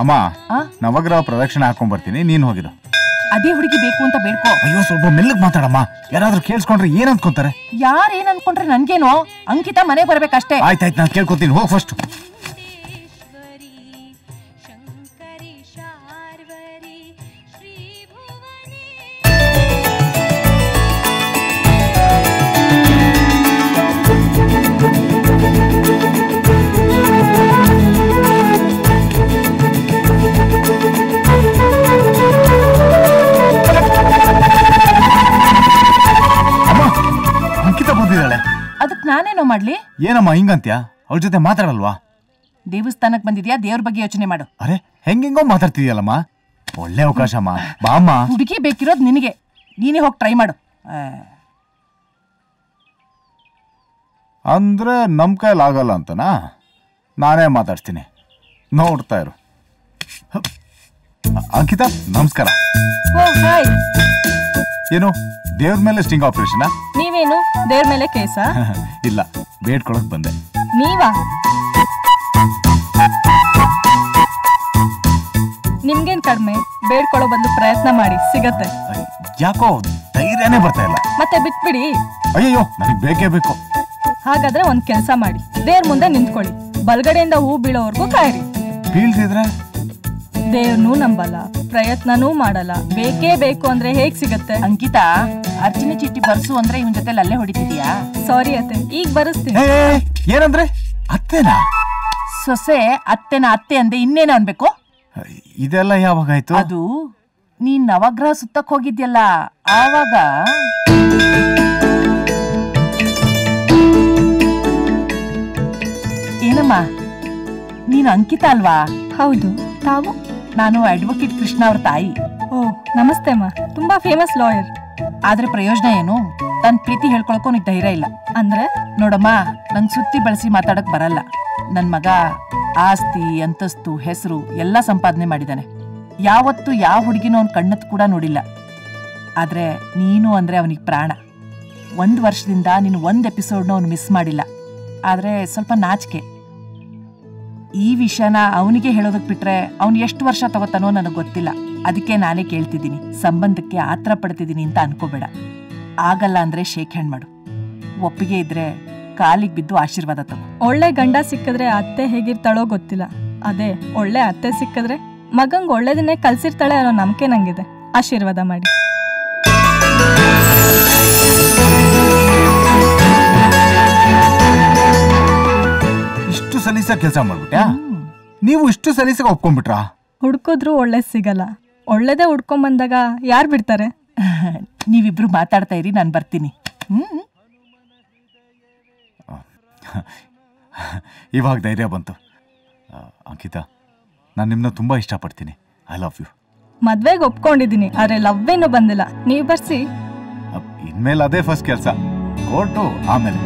ಅಮ್ಮ ನವಗ್ರಹ ಪ್ರದಕ್ಷಿಣೆ ಹಾಕೊಂಡ್ ಬರ್ತೀನಿ, ನೀನ್ ಹೋಗಿರು. ಅದೇ ಹುಡುಗಿ ಬೇಕು ಅಂತ ಬೇಡ್ಕೋ. ಅಯ್ಯೋ ಸ್ವಲ್ಪ ಮೆಲ್ಲಗ್ ಮಾತಾಡಮ್ಮ, ಯಾರಾದ್ರೂ ಕೇಳಿಸ್ಕೊಂಡ್ರೆ ಏನ್ ಅನ್ಕೊಂತಾರೆ? ಯಾರ್ ಏನ್ ಅನ್ಕೊಂಡ್ರೆ ನನ್ಗೇನೋ, ಅಂಕಿತಾ ಮನೆಗೆ ಬರ್ಬೇಕಷ್ಟೇ. ಆಯ್ತಾಯ್ತು, ನಾನು ಕೇಳ್ಕೊತೀನಿ, ಹೋಗ್ ಫಸ್ಟ್. ಅದಕ್ ನಾನೇನೋ ಮಾಡ್ಲಿ? ಏನಮ್ಮ ಹಿಂಗಂತ್ಯಾ? ಅವ್ರ ಜೊತೆ ಮಾತಾಡಲ್ವಾ? ದೇವಸ್ಥಾನಕ್ ಬಂದಿದ್ಯಾ, ದೇವ್ರ ಬಗ್ಗೆ ಯೋಚನೆ ಮಾಡು. ಅರೆ ಹೆಂಗೆಂಗೋ ಮಾತಾಡ್ತಿದ್ಯಲ್ಲಮ್ಮ, ಒಳ್ಳೆ ಅವಕಾಶಮ್ಮ, ಬಾಮ್ಮ. ಹುಡುಗಿ ಬೇಕಿರೋದ್ ನಿನಗೆ, ನೀನೇ ಹೋಗಿ ಟ್ರೈ ಮಾಡು. ಅಂದ್ರೆ ನಮ್ ಕೈಲಾಗಲ್ಲ ಅಂತನಾ? ನಾನೇ ಮಾತಾಡ್ತೀನಿ, ನೋಡ್ತಾ ಇರು. ಅಂಕಿತಾ ನಮಸ್ಕಾರ. ಏನು ದೇವ್ರ ಮೇಲೆ ಸ್ಟಿಂಗ್ ಆಪರೇಷನ್? ನೀವೇನು ದೇವ್ರ ಮೇಲೆ ಕೇಸ? ಇಲ್ಲ, ಬೇಡ್ಕೊಳಕ್ ಬಂದೆ. ನೀವಾ? ನಿಮ್ಗೇನ್ ಕಡಿಮೆ, ಬೇಡ್ಕೊಳ್ಳೋ ಬಂದು ಪ್ರಯತ್ನ ಮಾಡಿ, ಸಿಗತ್ತೆ. ಯಾಕೋ ಧೈರ್ಯನೇ ಬರ್ತಾ ಇಲ್ಲ. ಮತ್ತೆ ಬಿಟ್ಬಿಡಿ. ಅಯ್ಯೋ ನನಗ್ ಬೇಕೇ ಬೇಕು. ಹಾಗಾದ್ರೆ ಒಂದ್ ಕೆಲ್ಸ ಮಾಡಿ, ದೇವ್ರ ಮುಂದೆ ನಿಂತ್ಕೊಳ್ಳಿ, ಬಲ್ಗಡೆಯಿಂದ ಹೂ ಬೀಳೋವರ್ಗೂ ಕಾಯಿರಿ. ಬೀಳ್ತಿದ್ರೆ ದೇವ್ರನ್ನೂ ನಂಬಲ್ಲ, ಪ್ರಯತ್ನನೂ ಮಾಡಲ್ಲ, ಬೇಕೇ ಬೇಕು ಅಂದ್ರೆ ಹೇಗ್ ಸಿಗತ್ತೆ? ಅಂಕಿತಾ, ಅರ್ಚನೆ ಚೀಟಿ ಬರ್ಸು ಅಂದ್ರೆ ಇವನ್ ಜೊತೆ ಅಲ್ಲೇ ಹೊಡಿತಿದ್ಯಾ? ಸಾರಿ ಅತ್ತೆ, ಈಗ ಬರ್ಸ್ತೀನಿ. ಏನಂದ್ರೆ ಅತ್ತೆನಾ? ಸೊಸೆ ಅತ್ತೆನ ಅತ್ತೆ ಅಂದೆ, ಇನ್ನೇನ ಅನ್ಬೇಕು? ಇದೆಲ್ಲ ಯಾವಾಗಾಯ್ತು? ಅದು ನೀನ್ ನವಗ್ರಹ ಸುತ್ತಕ್ ಹೋಗಿದ್ಯಲ್ಲ ಆವಾಗ. ಏನಮ್ಮ, ನೀನು ಅಂಕಿತಾ ಅಲ್ವಾ? ಹೌದು. ತಾವು? ನಾನು ಅಡ್ವೊಕೇಟ್ ಕೃಷ್ಣ ಅವ್ರ ತಾಯಿ. ಓ ನಮಸ್ತೆ ಅಮ್ಮ, ತುಂಬಾ ಫೇಮಸ್ ಲಾಯರ್. ಆದ್ರೆ ಪ್ರಯೋಜನ ಏನು? ತನ್ ಪ್ರೀತಿ ಹೇಳ್ಕೊಳಕ್ಕೂ ನಿಗ್ ಧೈರ್ಯ ಇಲ್ಲ. ಅಂದ್ರೆ ನೋಡಮ್ಮ, ನಂಗ್ ಸುತ್ತಿ ಬಳಸಿ ಮಾತಾಡಕ್ ಬರಲ್ಲ. ನನ್ ಮಗ ಆಸ್ತಿ, ಅಂತಸ್ತು, ಹೆಸರು ಎಲ್ಲ ಸಂಪಾದನೆ ಮಾಡಿದಾನೆ. ಯಾವತ್ತು ಯಾವ ಹುಡುಗಿನೋ ಅವ್ನ ಕಣ್ಣತ್ ಕೂಡ ನೋಡಿಲ್ಲ. ಆದ್ರೆ ನೀನು ಅಂದ್ರೆ ಅವನಿಗೆ ಪ್ರಾಣ. 1 ವರ್ಷದಿಂದ ನೀನು 1 ಎಪಿಸೋಡ್ನ ಅವ್ನು ಮಿಸ್ ಮಾಡಿಲ್ಲ. ಆದ್ರೆ ಸ್ವಲ್ಪ ನಾಚಿಕೆ. ಈ ವಿಷಯನ ಅವನಿಗೆ ಹೇಳೋದಕ್ ಬಿಟ್ರೆ ಅವ್ನು ಎಷ್ಟು ವರ್ಷ ತಗೋತಾನೋ ನನಗೆ ಗೊತ್ತಿಲ್ಲ. ಅದಕ್ಕೆ ನಾನೇ ಕೇಳ್ತಿದ್ದೀನಿ, ಸಂಬಂಧಕ್ಕೆ ಆತ್ರ ಪಡ್ತಿದ್ದೀನಿ ಅಂತ ಅನ್ಕೋಬೇಡ. ಆಗಲ್ಲ ಅಂದ್ರೆ ಶೇಕ್ ಹ್ಯಾಂಡ್ ಮಾಡು, ಒಪ್ಪಿಗೆ ಇದ್ರೆ ಕಾಲಿಗೆ ಬಿದ್ದು ಆಶೀರ್ವಾದ ತಗೋ. ಒಳ್ಳೆ ಗಂಡ ಸಿಕ್ಕಿದ್ರೆ ಅತ್ತೆ ಹೇಗಿರ್ತಾಳೋ ಗೊತ್ತಿಲ್ಲ, ಅದೇ ಒಳ್ಳೆ ಅತ್ತೆ ಸಿಕ್ಕಿದ್ರೆ ಮಗಂಗ್ ಒಳ್ಳೇದನ್ನೇ ಕಲ್ಸಿರ್ತಾಳೆ ಅನ್ನೋ ನಂಬಿಕೆ ನಂಗಿದೆ. ಆಶೀರ್ವಾದ ಮಾಡಿ. ಇಷ್ಟು ಸಲೀಸ ಕೆಲಸ ಮಾಡ್ಬಿಟ್ಯಾ? ನೀವು ಇಷ್ಟು ಸಲೀಸಾಗ ಒಪ್ಕೊಂಡ್ಬಿಟ್ರಾ? ಹುಡ್ಕೋದ್ರು ಒಳ್ಳೆ ಸಿಗಲ್ಲ, ಒಳ್ಳೇದೇ ಹುಡ್ಕೊಂಡ್ ಬಂದಾಗ ಯಾರು ಬಿಡ್ತಾರೆ? ನೀವಿಬ್ರು ಮಾತಾಡ್ತಾ ಇರಿ, ನಾನು ಬರ್ತೀನಿ. ಇವಾಗ ಧೈರ್ಯ ಬಂತು. ಅಂಕಿತಾ, ನಾನು ನಿಮ್ಮನ್ನ ತುಂಬಾ ಇಷ್ಟಪಡ್ತೀನಿ. I love you. ಮದ್ವೆಗೆ ಒಪ್ಕೊಂಡಿದ್ದೀನಿ, ಆದ್ರೆ ಲವ್ ಏನು ಬಂದಿಲ್ಲ. ನೀವು ಬರ್ಸಿ. ಇನ್ಮೇಲೆ ಅದೇ ಫಸ್ಟ್ ಕೆಲಸ, ಕೋರ್ಟು ಆಮೇಲೆ.